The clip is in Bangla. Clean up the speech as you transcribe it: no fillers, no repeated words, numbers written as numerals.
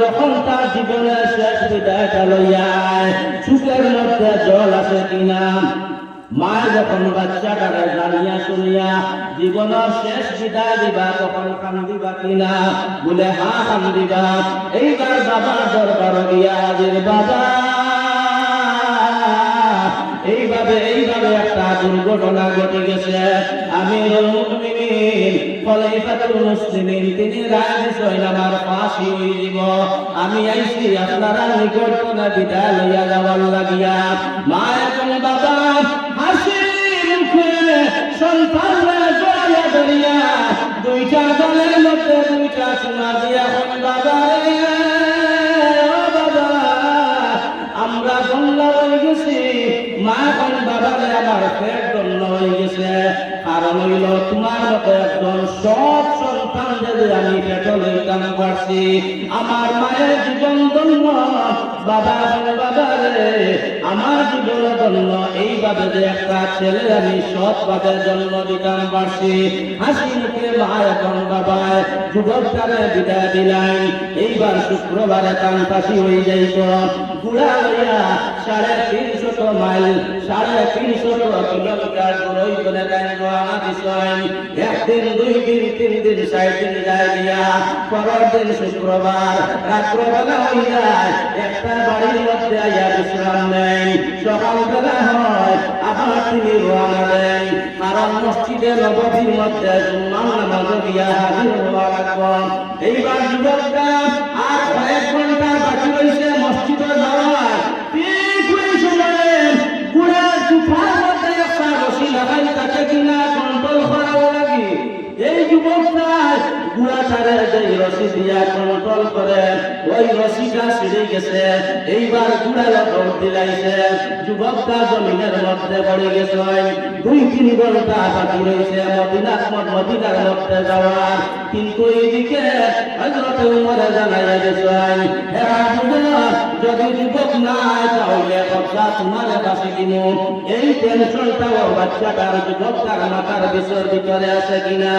যখন তার জীবনের শেষ বিদায়টা লইয়া চোখের মধ্যে জল আসে কিনা, মা যখন বাচ্চাটাকে জানিয়া শুনিয়া জীবনের শেষ বিদায় দিবা তখন কান্দিবা কিনা? বলে হ্যাঁ কান্দিবা। এইবার বাবার দরবার গিয়া হাজির, বাবা এইভাবে একটা দুর্ঘটনা ঘটে গেছে, আমিরুল মুমিনিন খলিফাতুল মুসলিমিন তিনি রায় দিছেন আমার ফাঁসি হইব। আমি আইছি আপনারা নিকট কোন বিদায় লইয়া যাওয়ার লাগিয়া। মা এবং বাবা হাসি মুখে সন্তানরা জড়াইয়া ধরিয়া দুইটা দলের মধ্যে দুইটা সোনা দিয়া বাবা আমরা ধন্য হয়ে গেছি। মা এখন বাবারে আমার পেট ধন্য হয়ে গেছে, কারণ হইল তোমার মতো একজন সব সন্তান যদি আমি পেটে লইতাম পারছি, আমার মায়ের জীবন ধন্য। বাবা বাবারে আমার জীবন ধন্য, এইভাবে যে একটা ছেলে আমি সৎভাবে জন্ম দিতাম পারছি। হাসি মুখে মা এখন বাবা যুবকটারে বিদায় দিলাই। এইবার শুক্রবারে কান্তাসি হয়ে যাইত, গুড়া হইয়া 350 মাইল 350 কিলোমিটার দূরই করে রওনা দিছেন। একদিন, 2 দিন, 3 দিন, 4 দিন যায় গিয়া পরের দিন শুক্রবার রাত্রবেলা হইয়া একটা বাড়ির মধ্যে আইয়া বিশ্রাম নেই। সকালবেলা হয় আবার তিনি রওনা দেন, কারণ মসজিদে নববীর মধ্যে জুম্মার নামাজ দিয়া হাজির হওয়া লাগবে। এইবার যুবকরা আর কয়েক ঘন্টা বাকি রয়েছে মসজিদে যাওয়ার। ঠিক ওই সময়ে গুড়ার চুঠার মধ্যে একটা রশি লাগাই তাকে কিনা কন্ট্রোল করার লাগি। এই যুবকটা গুড়াটারে যে রশি দিয়া কন্ট্রোল করে ওই রশিটা ছিঁড়ে গেছে। এইবার গুড়ার দৌড় দিলাইছে, যুবকটা জমিনের মধ্যে পড়ে গেছে। 2-3 ঘন্টা বাকি রয়েছে মদিনার মধ্যে যাওয়ার। কিন্তু এইদিকে হযরত উমরে জানাইয়া গেছেন, যদি যুবক নাই তাহলে কথা তোমার কাছে দিব। এই টেনশনটাও বাচ্চাটার যুবকটার মাথার ভিতরে আছে কিনা?